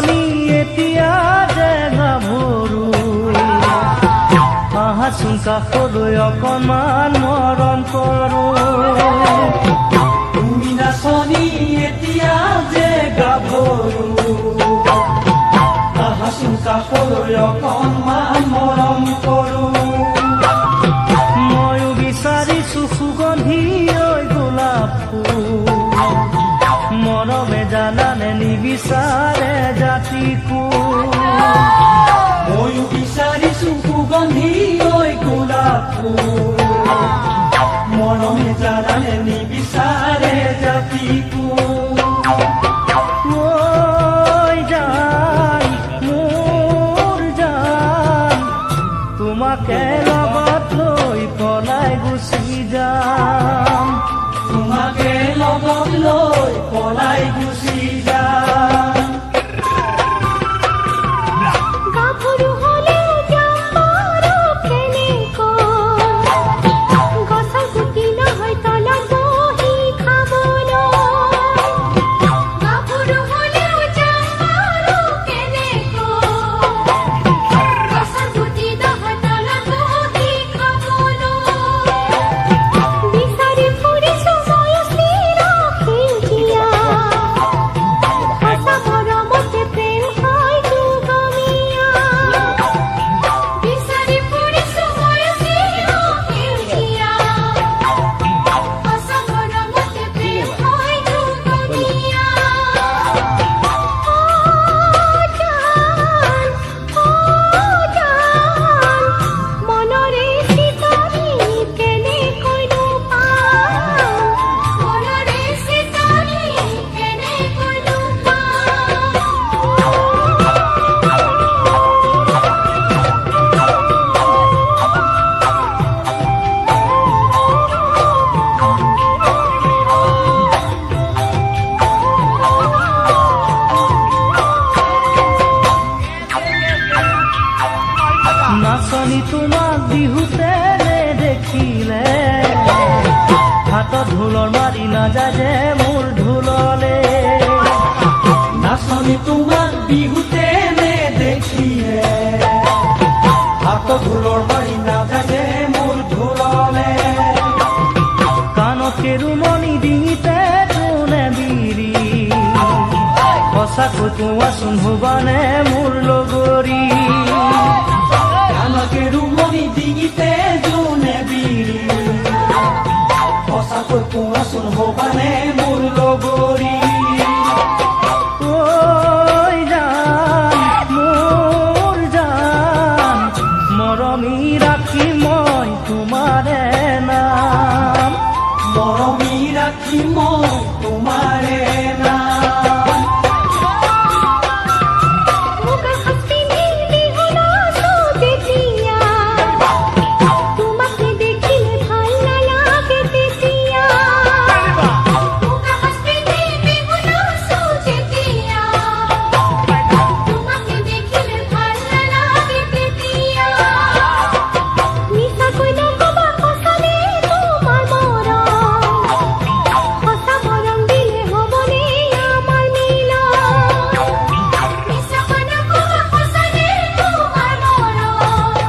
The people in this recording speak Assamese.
নাচনী এতিয়া যে গাভৰু আহাচোন কাষলৈ অকণমান মৰম কৰো তুমি নাচনী এতিয়া যে গাভৰু আহাচোন কাষলৈ অকণমান মৰম কৰো ময়ো বিচাৰিছো সুগন্ধি ঐ গোলাপ ফুল মৰমে জানানে নিবিচাৰে জাতি কুল ময়ো বিচাৰিছো সুগন্ধি ঐ গোলাপ ফুল মৰমে জানানে নিবিচাৰে জাতি কুল ঐ জান মোৰ জান তোমাকে লগত লৈ পলাই গুচি যাম তোমাকে লগত লৈ পলাই গুচি যাম গাভৰু হ'লেও যাম বাৰু কেনেকৈ গছৰ গুটি নহয় তলত বহি খাবলৈ গাভৰু হ'লেও যাম বাৰু কেনেকৈ গছৰ গুটি নহয় তলত বহি খাবলৈ বিচাৰি ফুৰিছো ময়ো চিৰ সেউজীয়া সঁচা মৰমতে প্ৰেম হয় দুগমীয়া বিচাৰি ফুৰিছো ময়ো চিৰ সেউজীয়া সঁচা মৰমতে প্ৰেম হয় দুগমীয়া জান মনৰে চিতনি কেনেকৈনো পাম মনৰে চিতনি কেনেকৈনো পাম নাচনী তোমাক বিহুতে দেখিলে হাতত ঢোলৰ মাৰি নাযায় যে মোৰ ঢোললে নাচনী তোমাক বিহুতে দেখিলে হাতত ঢোলৰ মাৰি নাযায় মোৰ ঢোললে কাণত কেৰুমণি ডিঙিতে তোনে বিৰি সঁচাকৈ কোৱাচোন হবানে মোৰ লগৰী কাণকে ৰুমনি ডিঙিতে জোনে বিৰি সঁচাকৈ কোৱাচোন হবানে মোৰ লগৰী